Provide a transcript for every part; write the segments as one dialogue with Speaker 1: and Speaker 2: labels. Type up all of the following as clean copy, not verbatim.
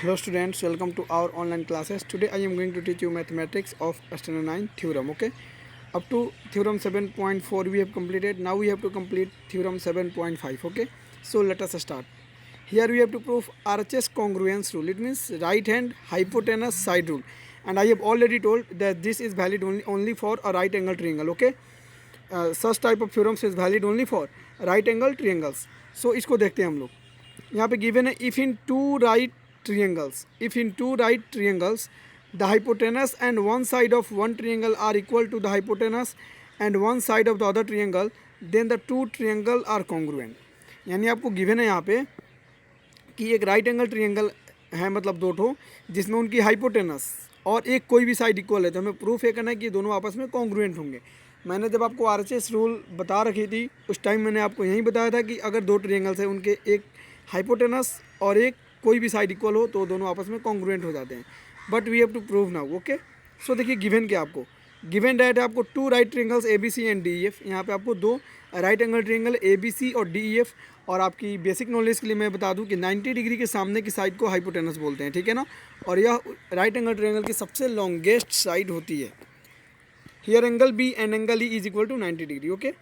Speaker 1: Hello students, welcome to our online classes. Today I am going to teach you mathematics of standard 9 theorem. Okay, up to theorem 7.4 we have completed. Now we have to complete theorem 7.5. Okay, so let us start. Here we have to prove RHS congruence rule. It means right hand hypotenuse side rule, and I have already told that this is valid only for a right angle triangle. Okay, such type of theorems is valid only for right angle triangles. So इसको देखते हैं हम लोग. यहाँ पे given है if in two right triangles the hypotenuse and one side of one triangle are equal to the hypotenuse and one side of the other triangle, then the two triangle are congruent. यानी आपको given है यहाँ पे कि एक right angle triangle है, मतलब दो ठो, जिसमें उनकी हाइपोटेनस और एक कोई भी साइड इक्वल है, तो हमें प्रूफ ये करना है कि दोनों आपस में कॉन्ग्रुएंट होंगे. मैंने जब आपको आरएचएस रूल बता रखी थी उस टाइम मैंने आपको यही बताया था कि अगर दो ट्रिएंगल्स है, उनके एक हाइपोटेनस और एक कोई भी साइड इक्वल हो तो दोनों आपस में कॉन्ग्रुएंट हो जाते हैं. But we have to prove now. Okay, so देखिए गिवन क्या आपको गिवन डेट है आपको two right triangles A B C and D E F. यहाँ पे आपको दो right angle triangle A B C और डी ई एफ. और आपकी बेसिक नॉलेज के लिए मैं बता दूं कि 90 डिग्री के सामने की साइड को हाइपोटेनस बोलते हैं, ठीक है ना. और यह राइट एंगल ट्रायंगल की सबसे लॉन्गेस्ट साइड होती है. Here angle B and angle E is equal to 90 degree. Okay,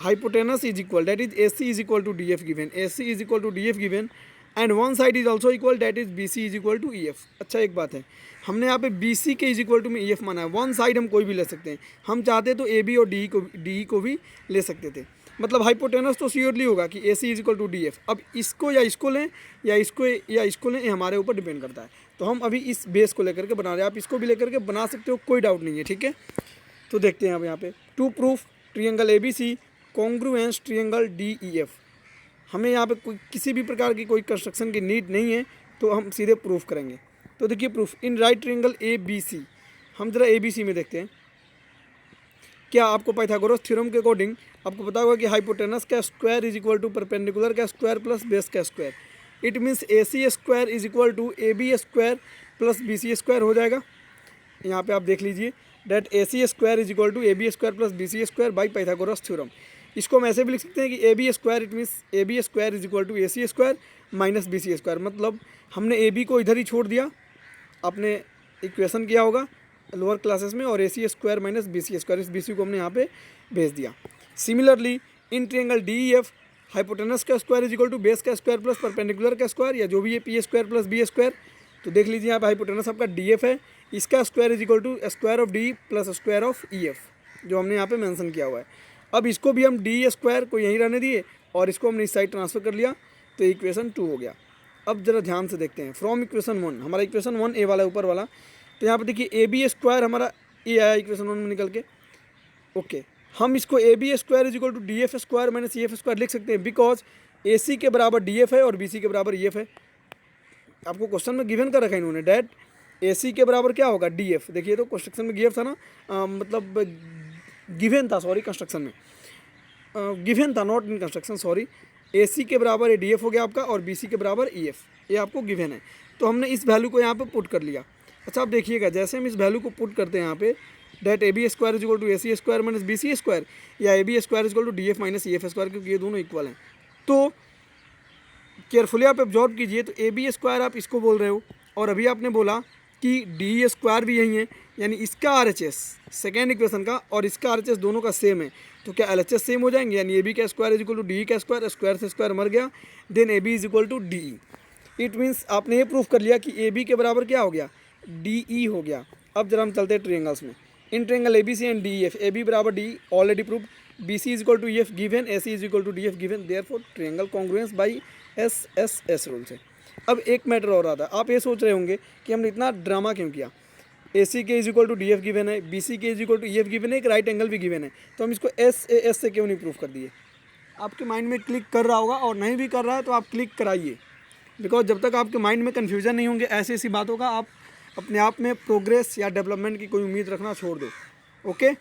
Speaker 1: hypotenuse is equal, that is A C is equal to D F given, A C is equal to D F given and one side is also equal, that is B C is equal to E F. अच्छा, एक बात है, हमने यहाँ पे B C के is equal to में E F माना है. वन साइड हम कोई भी ले सकते हैं, हम चाहते तो ए बी और डी ई को भी ले सकते थे. मतलब हाइपोटेनस तो श्योरली होगा कि A C is equal to D F. अब इसको या इसको लें या इसको लें, ये हमारे ऊपर डिपेंड करता है. तो हम अभी इस बेस को लेकर के बना रहे हैं, आप इसको भी लेकर के बना सकते हो, कोई डाउट नहीं है, ठीक है. तो देखते हैं अब यहाँ पे to proof triangle A B C congruence triangle D E F. हमें यहाँ पे कोई किसी भी प्रकार की कोई कंस्ट्रक्शन की नीड नहीं है, तो हम सीधे प्रूफ करेंगे. तो देखिए proof in right triangle A B C. हम जरा ए बी सी में देखते हैं. क्या आपको पाइथागोरस थ्योरम के अकॉर्डिंग आपको पता होगा कि हाइपोटेनस का square is equal to perpendicular का स्क्वायर प्लस बेस का square. It means A C square is equal to A B square plus B C square हो जाएगा. यहाँ पे आप देख लीजिए that A C square is equal to A B square plus B C square by Pythagoras theorem. इसको हम ऐसे भी लिख सकते हैं कि A B square, it means A B square is equal to A C square minus B C square. मतलब हमने ए बी को इधर ही छोड़ दिया, आपने इक्वेशन किया होगा लोअर क्लासेस में, और A C square minus B C square, इस बी सी को हमने यहाँ पे भेज दिया. Similarly in triangle D E F hypotenuse का square is equal to base का स्क्वायर प्लस परपेंडिकुलर का स्क्वायर, या जो भी है P square plus B square. तो देख लीजिए यहाँ पे हाइपोटेनस आपका डी एफ है, इसका square is equal to square of D plus square of E F, जो हमने यहाँ पे मेंशन किया हुआ है. अब इसको भी हम डी स्क्वायर को यहीं रहने दिए और इसको हमने इस साइड ट्रांसफर कर लिया, तो इक्वेशन 2 हो गया. अब जरा ध्यान से देखते हैं फ्रॉम इक्वेशन 1, हमारा इक्वेशन 1 ए वाला ऊपर वाला. तो यहाँ पे देखिए ए बी स्क्वायर हमारा ए आया इक्वेशन 1 में निकल के. ओके, हम इसको A B square is equal to D F square minus E F square लिख सकते हैं, बिकॉज ए सी के बराबर डी एफ है और बी सी के बराबर ई एफ है. आपको क्वेश्चन में गिवन कर रखा है इन्होंने, डैट ए सी के बराबर क्या होगा डी एफ. देखिए तो कंस्ट्रक्शन में गिवन था ना, मतलब गिवन था, सॉरी कंस्ट्रक्शन में गिवन था, not in construction, sorry. A C के बराबर डी एफ हो गया आपका और बी सी के बराबर ई एफ, ये आपको गिवन है. तो हमने इस वैल्यू को यहाँ पे पुट कर लिया. अच्छा, आप देखिएगा जैसे हम इस वैल्यू को पुट करते हैं यहाँ पे, that A B square is equal to A C square minus B C square, या A B square is equal to D F minus E F square, क्योंकि ये दोनों इक्वल हैं. तो केयरफुली आप ऑब्जर्व कीजिए, तो ए बी स्क्वायर आप इसको बोल रहे हो, और अभी आपने बोला कि डी स्क्वायर भी यही है, यानी इसका R H S second equation का और इसका आर एच एस दोनों का सेम है. तो क्या एल एच एस सेम हो जाएंगे, यानी ए बी का square is equal to D का स्क्वायर, स्क्वायर से स्क्वायर मर गया, then A B is equal to D E. It means आपने ये प्रूफ कर लिया कि ए बी के बराबर क्या हो गया, डी ई हो गया. अब जरा हम चलते हैं ट्रिएंगल्स में. In triangle A B C and D F, A B बराबर D already prove, B C is equal to E F given, A C is equal to D F given, therefore triangle congruence by S S S rule से. अब एक matter और आता है, आप ये सोच रहे होंगे कि हमने इतना ड्रामा क्यों किया. ए सी के is equal to D F given है, बी सी के is equal to E F given है, एक राइट एंगल भी गिवन है, तो हम इसको एस ए एस से क्यों नहीं प्रूफ कर दिए. आपके माइंड में क्लिक कर रहा होगा, और नहीं भी कर रहा है तो आप क्लिक कराइए, बिकॉज जब तक आपके माइंड में कन्फ्यूजन नहीं होंगे ऐसी ऐसी बातों का, आप अपने आप में प्रोग्रेस या डेवलपमेंट की कोई उम्मीद रखना छोड़ दो. ओके,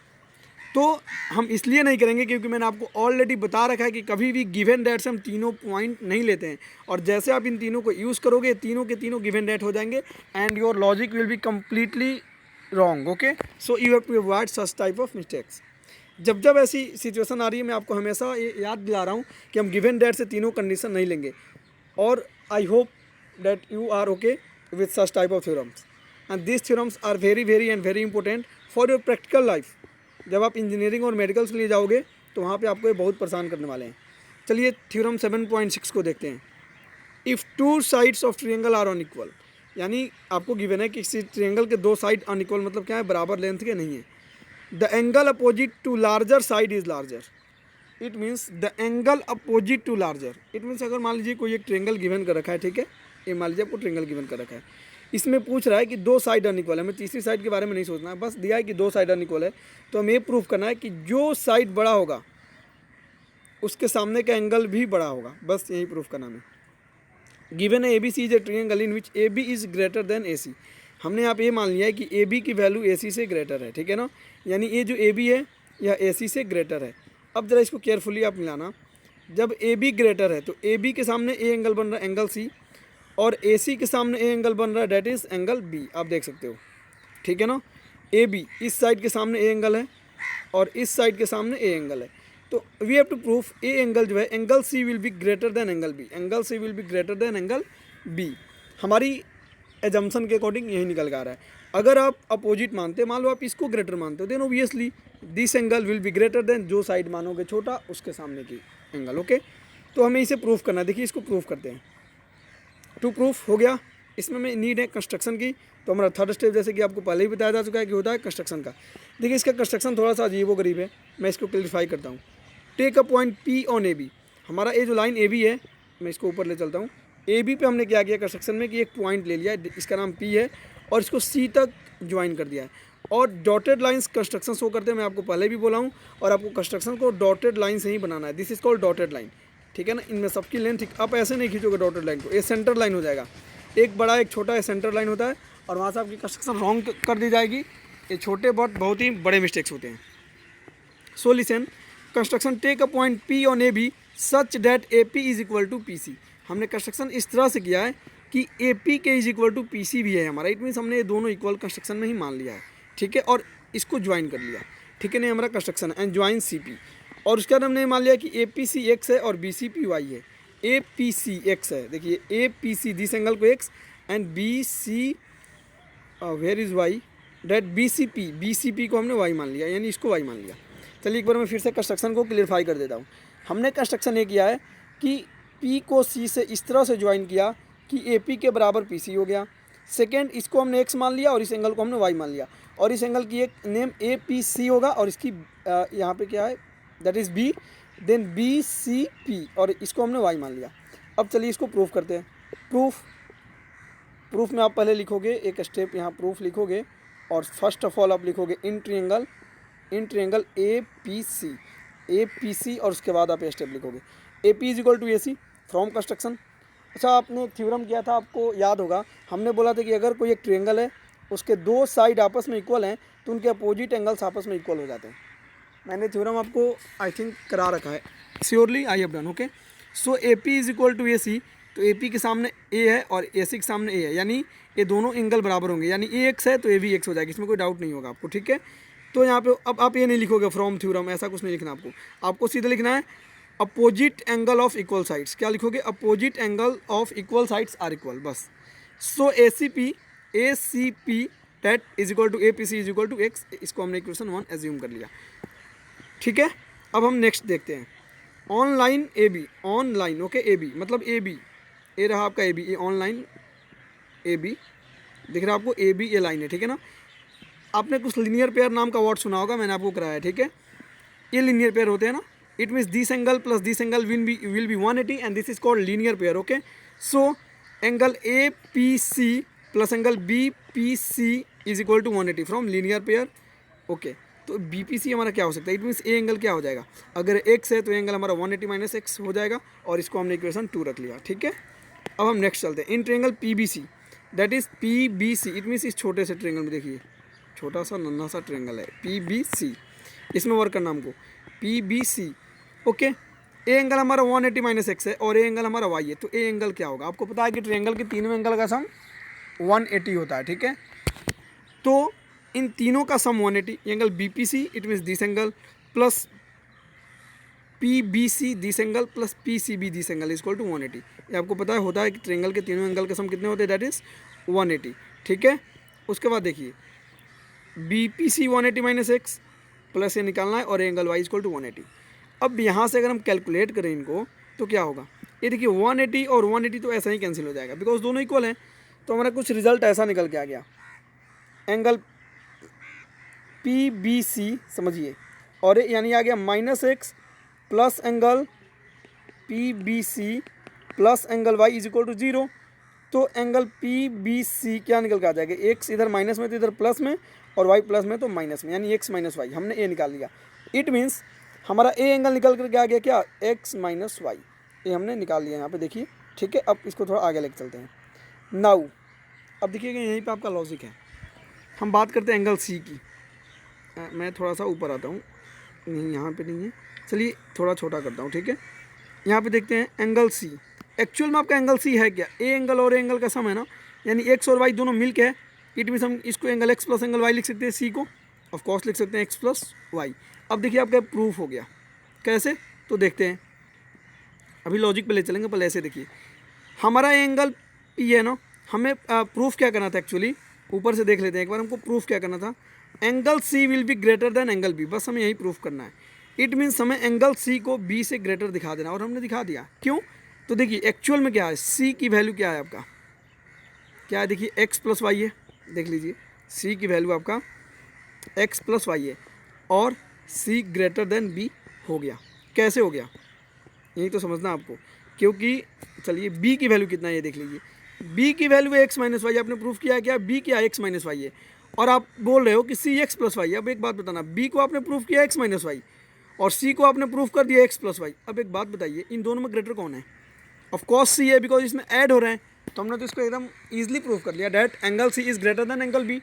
Speaker 1: तो हम इसलिए नहीं करेंगे क्योंकि मैंने आपको ऑलरेडी बता रखा है कि कभी भी गिवन डेट से हम तीनों पॉइंट नहीं लेते हैं, और जैसे आप इन तीनों को यूज़ करोगे तीनों के तीनों गिवन डेट हो जाएंगे and your logic will be completely wrong. Okay, so you have to avoid such type of mistakes. जब जब ऐसी सिचुएशन आ रही है, मैं आपको हमेशा ये याद दिला रहा हूँ कि हम गिवन डेट से तीनों कंडीशन नहीं लेंगे. और I hope that you are okay. with such type of theorems, and these theorems are very and very important for your practical life. जब आप इंजीनियरिंग और मेडिकल्स के लिए जाओगे तो वहाँ पे आपको ये बहुत परेशान करने वाले हैं. चलिए थ्योरम 7.6 को देखते हैं. If two sides of triangle are unequal, यानी आपको गिवन है कि किसी ट्रिएंगल के दो साइड अनइक्वल मतलब क्या है, बराबर लेंथ के नहीं है. The angle opposite to larger side is larger. It means the angle opposite to larger. It means अगर मान लीजिए कोई एक ट्रिएंगल गिवन कर रखा है, ठीक है, ये मान लीजिए आपको ट्रिएंगल गिवन कर रखा है, इसमें पूछ रहा है कि दो साइड अनइक्वल है. हमें तीसरी साइड के बारे में नहीं सोचना है, बस दिया है कि दो साइड अनइक्वल है, तो हमें ये प्रूफ करना है कि जो साइड बड़ा होगा उसके सामने का एंगल भी बड़ा होगा. बस यही प्रूफ करना है. गिवन है A B C is a triangle in which A B is greater than A C. हमने यहाँ पे ये मान लिया है कि ए बी की वैल्यू ए सी से ग्रेटर है, ठीक है ना, यानी ये जो ए बी है यह ए सी से ग्रेटर है. अब जरा इसको केयरफुली आप मिलाना. जब ए बी ग्रेटर है तो ए बी के सामने ए एंगल बन रहा है एंगल सी, और ए सी के सामने ए एंगल बन रहा है डेट इज़ एंगल बी. आप देख सकते हो, ठीक है ना. ए बी इस साइड के सामने ए एंगल है और इस साइड के सामने ए एंगल है, तो we have to proof A angle जो है angle C will be greater than angle B. Angle C will be greater than angle B. हमारी एजम्पशन के अकॉर्डिंग यही निकल के आ रहा है. अगर आप अपोजिट मानते, मान लो आप इसको ग्रेटर मानते हो, then obviously this angle will be greater than जो साइड मानोगे छोटा उसके सामने की एंगल. ओके, तो हमें इसे प्रूफ करना है. देखिए इसको प्रूफ करते हैं. टू प्रूफ हो गया. इसमें हमें नीड है कंस्ट्रक्शन की, तो हमारा थर्ड स्टेप जैसे कि आपको पहले ही बताया जा चुका है कि होता है कंस्ट्रक्शन का. देखिए इसका कंस्ट्रक्शन थोड़ा सा अजीब व गरीब है, मैं इसको क्लियरिफाई करता हूँ. Take a point P on A B. हमारा ये जो लाइन ए बी है, मैं इसको ऊपर ले चलता हूँ. ए बी पे हमने क्या किया कंस्ट्रक्शन में कि एक पॉइंट ले लिया, इसका नाम पी है, और इसको सी तक ज्वाइन कर दिया है. और डॉटेड लाइंस कंस्ट्रक्शन शो करते हैं, मैं आपको पहले भी बोला हूँ, और आपको कंस्ट्रक्शन को डॉटेड लाइन से ही बनाना है. This is called dotted line, ठीक है ना. इनमें सबकी लेंथ ठीक, आप ऐसे नहीं खींचोगे डॉटेड लाइन को, ये सेंटर लाइन हो जाएगा. एक बड़ा एक छोटा ये सेंटर लाइन होता है, और वहाँ से आपकी कंस्ट्रक्शन रॉन्ग कर दी जाएगी. ये छोटे बहुत ही बड़े मिस्टेक्स होते हैं. So listen, construction take a point P on A B such that A P is equal to P C. हमने कंस्ट्रक्शन इस तरह से किया है कि ए पी के is equal to P C भी है हमारा. इट मीन्स हमने ये दोनों इक्वल कंस्ट्रक्शन में ही मान लिया है, ठीक है, और इसको ज्वाइन कर लिया, ठीक है. नहीं हमारा कंस्ट्रक्शन है एंड ज्वाइन सी पी, और उसके बाद हमने मान लिया कि ए पी सी एक्स है और बी सी पी वाई है. ए पी सी एक्स है, देखिए A P C this angle को X and B C where is Y that B C P को हमने वाई मान लिया, यानी इसको वाई मान लिया. चलिए एक बार मैं फिर से कंस्ट्रक्शन को क्लियरफाई कर देता हूँ. हमने कंस्ट्रक्शन ये किया है कि P को C से इस तरह से ज्वाइन किया कि ए पी के बराबर पी सी हो गया. सेकेंड, इसको हमने x मान लिया और इस एंगल को हमने y मान लिया, और इस एंगल की एक नेम ए पी सी होगा, और इसकी यहाँ पे क्या है that is b, then B C P, और इसको हमने y मान लिया. अब चलिए इसको प्रूफ करते हैं. प्रूफ में आप पहले लिखोगे एक स्टेप, यहाँ प्रूफ लिखोगे, और फर्स्ट ऑफ ऑल आप लिखोगे इन ट्रिएंगल ए पी सी, और उसके बाद आप ये स्टेप लिखोगे A P is equal to A C from construction. अच्छा, आपने थ्योरम किया था, आपको याद होगा, हमने बोला था कि अगर कोई एक ट्रिएंगल है उसके दो साइड आपस में इक्वल हैं तो उनके अपोजिट एंगल्स आपस में इक्वल हो जाते हैं. मैंने थ्योरम आपको आई थिंक करा रखा है, surely I have done. Okay, so A P is equal to A C, तो ए पी के सामने ए है और ए सी के सामने ए है, यानी ये दोनों एंगल बराबर होंगे, यानी ए एक्स है तो ए भी एक्स हो जाएगा, इसमें कोई डाउट नहीं होगा आपको, ठीक है. तो यहाँ पे अब आप ये नहीं लिखोगे फ्रॉम थ्योरम, ऐसा कुछ नहीं लिखना आपको सीधे लिखना है opposite angle of equal sides. क्या लिखोगे, opposite angle of equal sides are equal, बस. So A C P that is equal to A P C is equal to X. इसको हमने इक्वेशन 1 एज्यूम कर लिया, ठीक है. अब हम नेक्स्ट देखते हैं. Online A B, online, okay, A B मतलब ए बी, ए रहा आपका ए बी, ये ऑनलाइन ए बी दिख रहा है आपको, ए बी ये लाइन है, ठीक है ना. आपने कुछ लीनियर पेयर नाम का वर्ड सुना होगा, मैंने आपको कराया है, ठीक है. ये लीनियर पेयर होते हैं ना. It means this angle plus this angle will be 180 and this is called linear pair. Okay, so angle A P C plus angle B P C is equal to 180 from linear pair. Okay, तो B P C हमारा क्या हो सकता है, it means A angle क्या हो जाएगा, अगर एक्स है तो एंगल हमारा 180 माइनस एक्स हो जाएगा, और इसको हमने इक्वेशन 2 रख लिया, ठीक है. अब हम नेक्स्ट चलते हैं. In triangle P B C that is P B C, it means इस छोटे से ट्रिएंगल में देखिए, छोटा सा नन्हा सा ट्रिएंगल है पी बी सी, इसमें वर्क करना हमको P B C. Okay, A angle हमारा 180 माइनस एक्स है और ए एंगल हमारा वाई है, तो ए एंगल क्या होगा, आपको पता है कि ट्रिएंगल के तीनों एंगल का सम 180 होता है, ठीक है. तो इन तीनों का sum 180, angle B P C it means this angle plus P B C this angle plus P C B this angle is equal to 180. ये आपको पता है होता है कि ट्रिएंगल के तीनों एंगल का सम कितने होते हैं, दैट इज 180, ठीक है। उसके बाद देखिए BPC 180 माइनस एक्स प्लस ये निकालना है और एंगल वाई इक्वल टू 180। अब यहाँ से अगर हम कैलकुलेट करें इनको तो क्या होगा, ये देखिए 180 और 180 तो ऐसा ही कैंसिल हो जाएगा बिकॉज दोनों इक्वल हैं। तो हमारा कुछ रिजल्ट ऐसा निकल के आ गया, एंगल PBC समझिए, और यानी आ गया minus X plus angle PBC plus angle Y is equal to 0। तो एंगल PBC क्या निकल के आ जाएगा, एक्स इधर माइनस में तो इधर प्लस में, और वाई प्लस में तो माइनस में, यानी एक्स माइनस वाई हमने ए निकाल लिया। इट मीन्स हमारा ए एंगल निकल करके आ गया क्या, एक्स माइनस वाई, ये हमने निकाल लिया यहाँ पे देखिए, ठीक है। अब इसको थोड़ा आगे लेके चलते हैं। नाउ अब देखिएगा यहीं पे आपका लॉजिक है। हम बात करते हैं एंगल सी की। मैं थोड़ा सा ऊपर आता हूँ, नहीं यहाँ पे नहीं है, चलिए थोड़ा छोटा करता हूँ, ठीक है। यहाँ पे देखते हैं एंगल सी, एक्चुअल में आपका एंगल सी है क्या, ए एंगल और एंगल का सम है ना, यानी एक्स और वाई दोनों मिल के है। इट मीन्स हम इसको angle X plus angle Y लिख सकते हैं, सी को ऑफ कोर्स लिख सकते हैं एक्स प्लस वाई। अब देखिए आपका प्रूफ हो गया, कैसे तो देखते हैं, अभी लॉजिक पे ले चलेंगे, पहले ऐसे देखिए हमारा एंगल पी है ना, हमें प्रूफ क्या करना था एक्चुअली, ऊपर से देख लेते हैं एक बार, हमको प्रूफ क्या करना था, angle C will be greater than angle B, बस हमें यही प्रूफ करना है। इट मीन्स हमें एंगल सी को बी से ग्रेटर दिखा देना, और हमने दिखा दिया। क्यों, तो देखिए एक्चुअल में क्या है, सी की वैल्यू क्या है आपका, क्या है देखिए एक्स प्लस वाई है, देख लीजिए सी की वैल्यू आपका एक्स प्लस वाई है, और सी ग्रेटर देन बी हो गया। कैसे हो गया, यही तो समझना आपको, क्योंकि चलिए बी की वैल्यू कितना है ये देख लीजिए, बी की वैल्यू है एक्स माइनस वाई, आपने प्रूफ किया है क्या, बी क्या एक्स माइनस वाई है, और आप बोल रहे हो कि सी एक्स प्लस वाई है। अब एक बात बताना, बी को आपने प्रूफ किया एक्स माइनस वाई और सी को आपने प्रूफ कर दिया एक्स प्लस वाई। अब एक बात बताइए, इन दोनों में ग्रेटर कौन है, ऑफ कोर्स सी है, बिकॉज इसमें ऐड हो रहे हैं, तो हमने तो इसको एकदम ईजिली प्रूफ कर लिया that angle C is greater than angle B.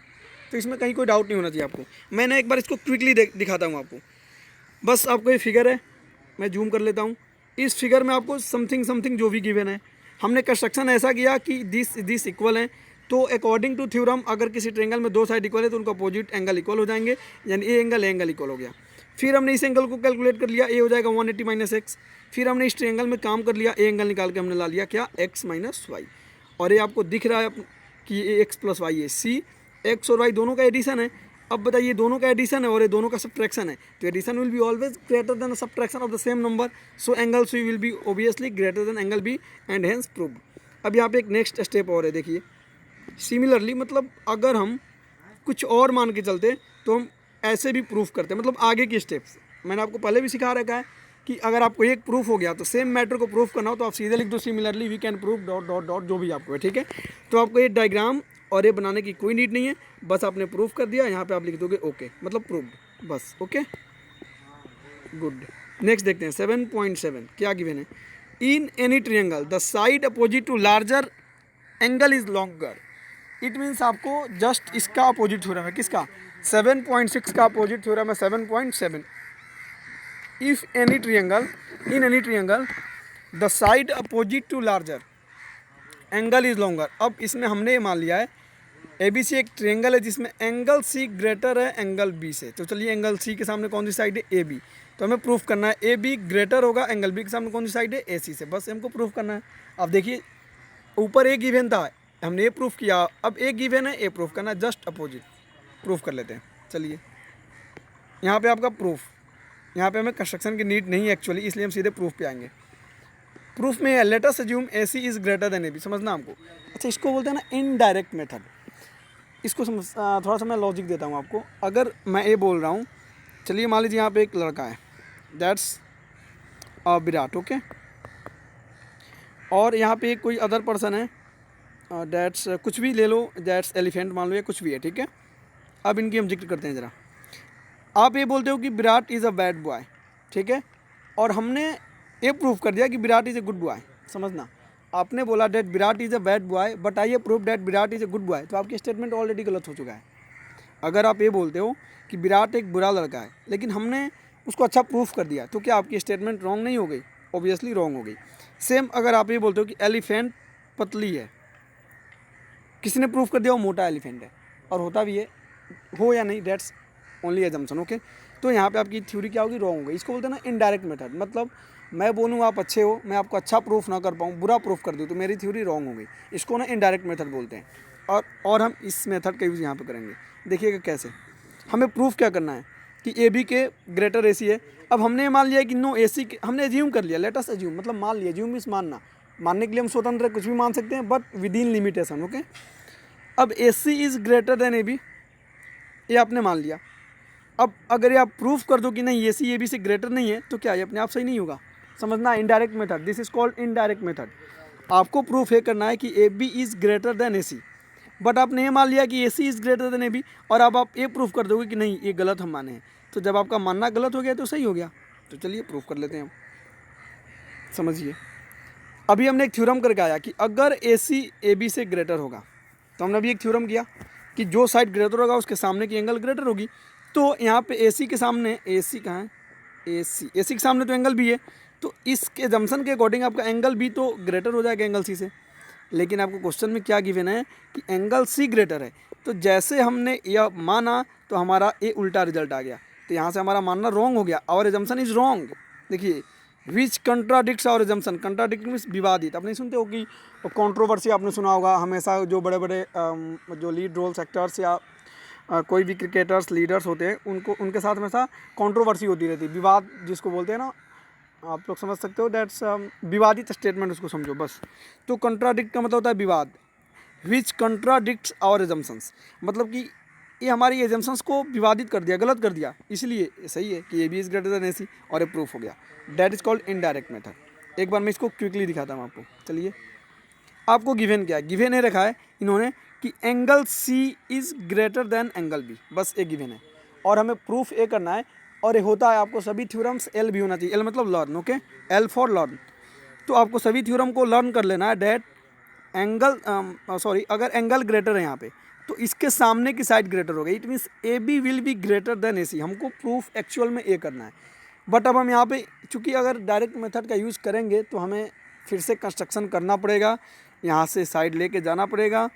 Speaker 1: तो इसमें कहीं कोई डाउट नहीं होना चाहिए आपको। मैंने एक बार इसको क्विकली दिखाता हूँ आपको, बस आपको ये फिगर है, मैं जूम कर लेता हूँ। इस फिगर में आपको समथिंग जो भी गिवन है, हमने कंस्ट्रक्शन ऐसा किया कि दिस इक्वल है, तो अकॉर्डिंग टू थ्योरम अगर किसी ट्रायंगल में दो साइड इक्वल है तो उनका अपोजिट एंगल इक्वल हो जाएंगे, यानी ए एंगल इक्वल हो गया। फिर हमने इस एंगल को कैलकुलेट कर लिया, ए हो जाएगा 180 माइनस एक्स। फिर हमने इस ट्रायंगल में काम कर लिया, ए एंगल निकाल के हमने ला लिया क्या, एक्स माइनस वाई, और ये आपको दिख रहा है कि ये एक्स प्लस वाई है, सी एक्स और वाई दोनों का एडिशन है। अब बताइए दोनों का एडिशन है और ये दोनों का सब्ट्रैक्शन है, तो addition will be always greater than subtraction of the same number, so angle C will be obviously greater than angle B and hence proved. अब यहाँ पे एक नेक्स्ट स्टेप और है, देखिए सिमिलरली, मतलब अगर हम कुछ और मान के चलते तो हम ऐसे भी प्रूफ करते हैं, मतलब आगे की स्टेप्स मैंने आपको पहले भी सिखा रखा है कि अगर आपको एक प्रूफ हो गया तो सेम मैटर को प्रूफ करना हो तो आप सीधे लिख दो similarly we can proof dot dot dot, जो भी आपको है, ठीक है। तो आपको ये डायग्राम और ये बनाने की कोई नीड नहीं है, बस आपने प्रूफ कर दिया, यहाँ पे आप लिख दोगे ओके, मतलब प्रूव्ड, बस ओके गुड। नेक्स्ट देखते हैं 7.7 क्या गिवन है, in any triangle the side opposite to larger angle is longer. It means आपको जस्ट इसका अपोजिट थ्योरम है, किसका, 7.6 का अपोजिट थ्योरम है 7.7। If any triangle, in any triangle the side opposite to larger angle is longer. अब इसमें हमने ये मान लिया है ए बी सी एक ट्रायंगल है जिसमें एंगल सी ग्रेटर है एंगल बी से। तो चलिए एंगल सी के सामने कौन सी साइड है, ए बी, तो हमें प्रूफ करना है ए बी ग्रेटर होगा एंगल बी के सामने कौन सी साइड है, ए सी से, बस हमको प्रूफ करना है। अब देखिए ऊपर ए गिवन था, हमने ये प्रूफ किया, अब ए गिवन है, ए प्रूफ करना है, जस्ट अपोजिट प्रूफ कर लेते हैं। चलिए यहाँ पे आपका प्रूफ, यहाँ पे हमें कंस्ट्रक्शन की नीड नहीं है एक्चुअली, इसलिए हम सीधे प्रूफ पे आएंगे। प्रूफ में है let us assume A C is greater than A B, समझना हमको। अच्छा इसको बोलते हैं ना इनडायरेक्ट मेथड, इसको समझ थोड़ा सा मैं लॉजिक देता हूँ आपको। अगर मैं ये बोल रहा हूँ, चलिए मान लीजिए यहाँ पे एक लड़का है दैट्स विराट, ओके, और यहाँ पे कोई अदर पर्सन है दैट्स कुछ भी ले लो, दैट्स एलिफेंट मान लो या कुछ भी है, ठीक है। अब इनकी हम जिक्र करते हैं ज़रा। आप ये बोलते हो कि Virat is a bad boy, ठीक है, और हमने ये प्रूफ कर दिया कि Virat is a good boy. समझना, आपने बोला that Virat is a bad boy but I proof that Virat is a good boy, तो आपकी स्टेटमेंट ऑलरेडी गलत हो चुका है। अगर आप ये बोलते हो कि विराट एक बुरा लड़का है लेकिन हमने उसको अच्छा प्रूफ कर दिया, तो क्या आपकी स्टेटमेंट रॉन्ग नहीं हो गई, ऑब्वियसली रॉन्ग हो गई। सेम अगर आप ये बोलते हो कि एलिफेंट पतली है, किसी ने प्रूफ कर दिया वो मोटा एलिफेंट है, और होता भी है, हो या नहीं डेट्स ओनली एजम्पशन, ओके। तो यहाँ पे आपकी थ्योरी क्या होगी, रॉन्ग होगी। इसको बोलते हैं ना इनडायरेक्ट मेथड, मतलब मैं बोलूँ आप अच्छे हो, मैं आपको अच्छा प्रूफ ना कर पाऊँ, बुरा प्रूफ कर दूँ, तो मेरी थ्योरी रॉन्ग हो गई। इसको ना इनडायरेक्ट मेथड बोलते हैं। और हम इस मेथड का यूज़ यहाँ पे करेंगे। देखिएगा कैसे। हमें प्रूफ क्या करना है कि ए बी के ग्रेटर ए सी है। अब हमने मान लिया कि नो ए सी, हमने एज्यूम कर लिया, लेट अस एज्यूम, मतलब मान लिया, एज्यूम मीन्स मानना, मानने के लिए हम स्वतंत्र है, कुछ भी मान सकते हैं but within limitation. Okay, अब A C is greater than A B, ये आपने मान लिया। अब अगर ये आप प्रूफ कर दो कि नहीं ए सी ए बी से ग्रेटर नहीं है, तो क्या ये अपने आप सही नहीं होगा? समझना, indirect method, this is called indirect method. आपको प्रूफ ये करना है कि A B is greater than A C, but आपने ये मान लिया कि A C is greater than A B, और अब आप ये प्रूफ कर दोगे कि नहीं ये गलत हम माने हैं। तो जब आपका मानना गलत हो गया तो सही हो गया। तो चलिए प्रूफ कर लेते हैं हम। समझिए, अभी हमने एक थ्योरम करके आया कि अगर ए सी ए बी से ग्रेटर होगा, तो हमने अभी एक थ्योरम किया कि जो साइड ग्रेटर होगा उसके सामने की एंगल ग्रेटर होगी। तो यहाँ पे ए सी के सामने, ए सी कहाँ है, ए सी के सामने तो एंगल भी है, तो इसके जम्पशन के अकॉर्डिंग आपका एंगल भी तो ग्रेटर हो जाएगा एंगल सी से। लेकिन आपको क्वेश्चन में क्या गिवन है कि एंगल सी ग्रेटर है, तो जैसे हमने यह माना तो हमारा ए उल्टा रिजल्ट आ गया। तो यहाँ से हमारा मानना रॉन्ग हो गया, आवर एजम्पशन इज रॉन्ग। देखिए, which contradicts our assumption, contradict means विवादित। आप नहीं सुनते हो कि कंट्रोवर्सी, आपने सुना होगा हमेशा, जो बड़े बड़े जो लीड रोल्स एक्टर्स या कोई भी क्रिकेटर्स लीडर्स होते हैं, उनके साथ हमेशा कंट्रोवर्सी होती रहती है, विवाद जिसको बोलते हैं ना, आप लोग समझ सकते हो, दैट्स विवादित स्टेटमेंट, उसको समझो बस। तो कंट्राडिक्ट का मतलब होता है विवाद। विच कंट्राडिक्ट्स आवर एजम्पशंस, मतलब कि ये हमारी एजम्पशंस को विवादित कर दिया, गलत कर दिया, इसलिए सही है कि A B is greater than A C, और ये प्रूफ हो गया। That is called indirect method. एक बार मैं इसको क्विकली दिखाता हूँ आपको। चलिए, आपको गिवन क्या है, गिवन ये रखा है इन्होंने कि angle C is greater than angle B, बस एक गिवन है, और हमें प्रूफ ए करना है। और ये होता है, आपको सभी थ्योरम्स एल भी होना चाहिए, एल मतलब learn, okay, L for learn. तो आपको सभी थ्योरम को लर्न कर लेना है। डैट एंगल अगर एंगल ग्रेटर है यहाँ पे, तो इसके सामने की साइड ग्रेटर हो गई, it means A B will be greater than A C. हमको प्रूफ एक्चुअल में ए करना है। बट अब हम यहाँ पे, चूँकि अगर डायरेक्ट मेथड का यूज़ करेंगे तो हमें फिर से कंस्ट्रक्शन करना पड़ेगा, यहाँ से साइड लेके जाना पड़ेगा,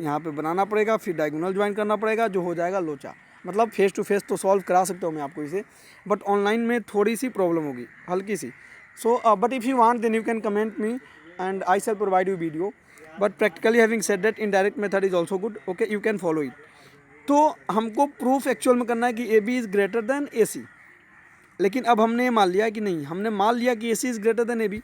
Speaker 1: यहाँ पे बनाना पड़ेगा, फिर डायगोनल ज्वाइन करना पड़ेगा, जो हो जाएगा लोचा। मतलब फेस टू फेस तो सॉल्व करा सकता हूँ मैं आपको इसे, बट ऑनलाइन में थोड़ी सी प्रॉब्लम होगी, हल्की सी। So but if you want then you can comment me and I shall provide you video, but practically having said that indirect method is also good, okay, you can follow it. तो हमको proof actual में करना है कि A B is greater than A C, लेकिन अब हमने मान लिया कि नहीं, हमने मान लिया कि A C is greater than A B,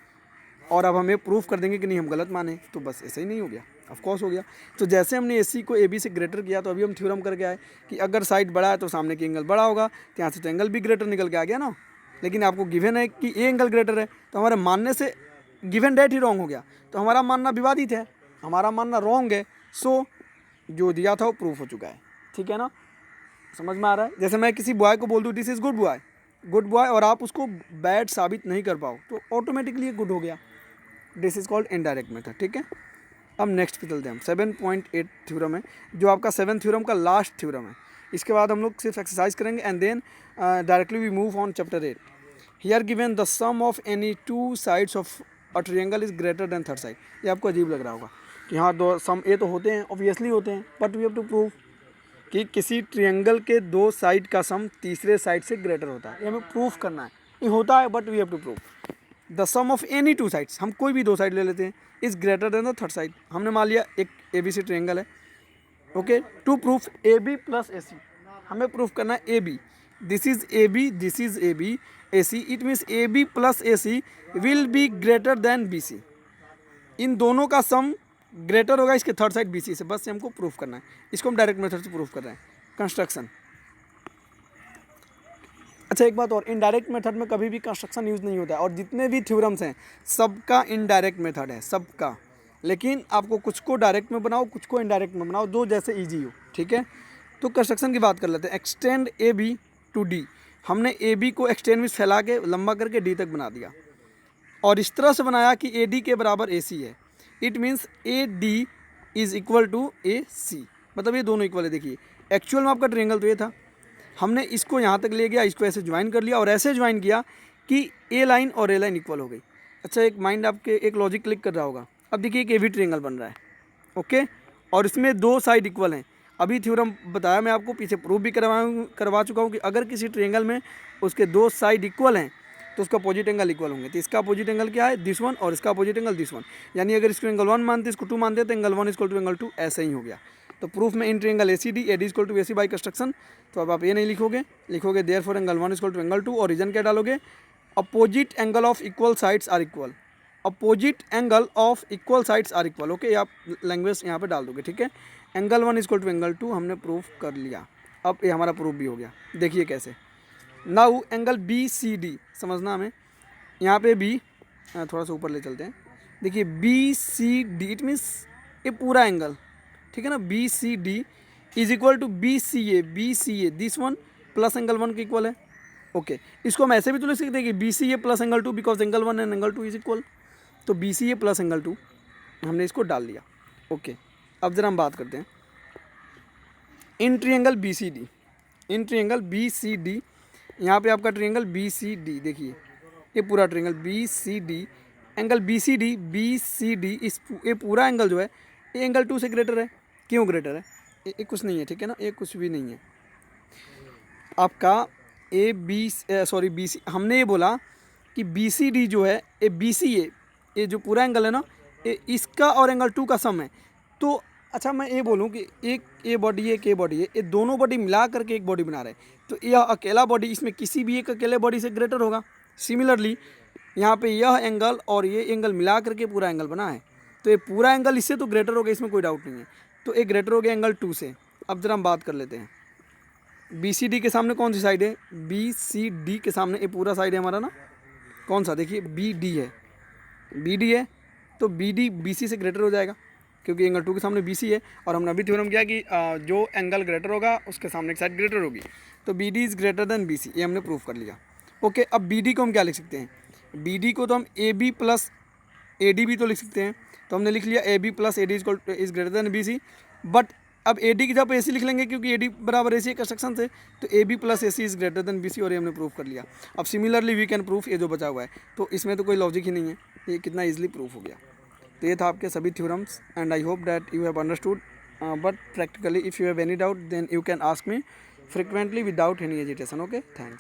Speaker 1: और अब हमें प्रूफ कर देंगे कि नहीं हम गलत माने, तो बस ऐसा ही नहीं हो गया, ऑफकोर्स हो गया। तो जैसे हमने ए सी को ए बी से ग्रेटर किया, तो अभी हम थ्योरम करके आए कि अगर साइड बड़ा है तो सामने की एंगल बड़ा होगा, तो यहाँ से तो एंगल भी ग्रेटर निकल के आ गया ना। लेकिन आपको गिवन है कि ए एंगल ग्रेटर है, तो हमारे मानने से गिवन डेट ही रॉन्ग हो गया, तो हमारा मानना विवादित है, हमारा मानना रॉन्ग है। सो जो दिया था वो प्रूफ हो चुका है, ठीक है ना, समझ में आ रहा है। जैसे मैं किसी बॉय को बोल दूँ दिस इज़ गुड बॉय, और आप उसको बैड साबित नहीं कर पाओ, तो ऑटोमेटिकली ये गुड हो गया। This is called indirect method, ठीक है। अब नेक्स्ट पे चलते हैं हम। 7.8 थ्योरम है, जो आपका 7 थ्योरम का लास्ट थ्योरम है। इसके बाद हम लोग सिर्फ एक्सरसाइज करेंगे and then directly we move on chapter 8। Here given the sum of any two sides of a triangle is greater than third side. ये आपको अजीब लग रहा होगा कि हाँ, दो सम ए तो होते हैं, ऑब्वियसली होते हैं, but we have to prove कि किसी ट्रायंगल के दो साइड का सम तीसरे साइड से ग्रेटर होता है। ये हमें प्रूफ करना है। ये होता है but we have to prove the sum of any two sides, हम कोई भी दो साइड ले लेते हैं, is greater than the third side. हमने मान लिया एक ए बी सी ट्रायंगल है, okay. To proof A B plus A C, हमें प्रूफ करना है A B, this is A B, this is A B, A C, it means A B plus A C will be greater than B C. इन दोनों का सम greater होगा इसके third side B C से, बस हमको प्रूफ करना है। इसको हम डायरेक्ट मेथड से प्रूफ कर रहे हैं, कंस्ट्रक्शन। अच्छा, एक बात और, इनडायरेक्ट मेथड में कभी भी कंस्ट्रक्शन यूज़ नहीं होता है, और जितने भी थ्योरम्स हैं सबका इनडायरेक्ट मेथड है, सबका। लेकिन आपको कुछ को डायरेक्ट में बनाओ, कुछ को इनडायरेक्ट में बनाओ, दो जैसे इजी हो, ठीक है। तो कंस्ट्रक्शन की बात कर लेते हैं। Extend A B to D, हमने ए बी को एक्सटेंड में फैला के लंबा करके डी तक बना दिया, और इस तरह से बनाया कि ए डी के बराबर ए सी है। It means A D is equal to A C, मतलब ये दोनों इक्वल है। देखिए, एक्चुअल में आपका ट्रायंगल तो ये था, हमने इसको यहाँ तक ले गया, इसको ऐसे ज्वाइन कर लिया, और ऐसे ज्वाइन किया कि ए लाइन और ए लाइन इक्वल हो गई। अच्छा, एक माइंड आपके एक लॉजिक क्लिक कर रहा होगा। अब देखिए एक ए बी ट्रायंगल बन रहा है, ओके, और इसमें दो साइड इक्वल हैं। अभी थ्योरम बताया मैं आपको, पीछे प्रूफ भी करवा चुका हूँ कि अगर किसी ट्रायंगल में उसके दो साइड इक्वल हैं तो उसका अपोजिट एंगल इक्वल होंगे। तो इसका अपोजिट एंगल क्या है, दिस वन, और इसका अपोजिट एंगल दिस वन। यानी अगर इसको एंगल 1 मानते इसको 2 मानते तो एंगल 1 इक्वल टू एंगल 2 ऐसे ही हो गया। तो प्रूफ में in triangle ACD AD equal to AC by construction, तो अब आप ये नहीं लिखोगे therefore angle 1 equal to angle 2, और रीजन क्या डालोगे, opposite angle of equal sides are equal, opposite angle of equal sides are equal. Okay, आप लैंग्वेज यहाँ पे डाल दोगे, ठीक है। एंगल 1 इक्वल टू एंगल 2 हमने प्रूफ कर लिया। अब ये हमारा प्रूफ भी हो गया। देखिए कैसे, नाउ एंगल BCD समझना हमें, यहाँ पे B थोड़ा सा ऊपर ले चलते हैं। देखिए BCD इट मीन्स ये पूरा एंगल, ठीक है ना। BCD is equal to BCA this one plus angle 1 के इक्वल है। ओके, इसको हम ऐसे भी तो लिख सकते हैं कि BCA plus angle 2 because angle 1 and angle 2 is equal. तो BCA प्लस एंगल 2 हमने इसको डाल दिया। ओके, अब जरा हम बात करते हैं in triangle BCD, in triangle BCD, यहाँ पे आपका ट्रायंगल BCD, देखिए ये पूरा ट्रायंगल BCD, एंगल BCD इस ये पूरा एंगल जो है ये एंगल 2 से ग्रेटर है। क्यों ग्रेटर है, ये कुछ नहीं है, ठीक है ना, ये कुछ भी नहीं है आपका BC, हमने ये बोला कि BCD जो है ये BCA, ये जो पूरा एंगल है ना, ये इसका और एंगल 2 का सम है। तो अच्छा मैं ये बोलूँ कि एक ये बॉडी है, एक ये बॉडी है, ये दोनों बॉडी मिला करके एक बॉडी बना रहे हैं, तो यह अकेला बॉडी इसमें किसी भी एक अकेले बॉडी से ग्रेटर होगा। सिमिलरली यहाँ पे यह एंगल और ये एंगल मिला करके पूरा एंगल बना है, तो ये पूरा एंगल इससे तो ग्रेटर होगा, इसमें कोई डाउट नहीं है। तो ये ग्रेटर हो गया एंगल 2 से। अब जरा हम बात कर लेते हैं BCD के सामने कौन सी साइड है, BCD के सामने ये पूरा साइड है हमारा ना, कौन सा, देखिए BD है, तो BD BC से ग्रेटर हो जाएगा क्योंकि एंगल 2 के सामने BC है। और हमने अभी थ्योरम किया कि जो एंगल ग्रेटर होगा उसके सामने एक साइड ग्रेटर होगी, तो BD is greater then BC, ये हमने प्रूफ कर लिया। ओके, अब BD को हम क्या लिख सकते हैं, BD को तो हम AB प्लस AD भी तो लिख सकते हैं। तो हमने लिख लिया AB plus AD is greater then BC, but अब AD की जगह AC लिख लेंगे क्योंकि AD बराबर AC कंस्ट्रक्शन से, तो AB plus AC is greater then BC, और ये हमने प्रूफ कर लिया। अब सिमिलरली वी कैन प्रूफ ये जो बचा हुआ है, तो इसमें तो कोई लॉजिक ही नहीं है, ये कितना ईजिली प्रूफ हो गया। तो ये था आपके सभी theorems and I hope that you have understood, but practically if you have any doubt then you can ask me frequently without any hesitation. Okay, thanks.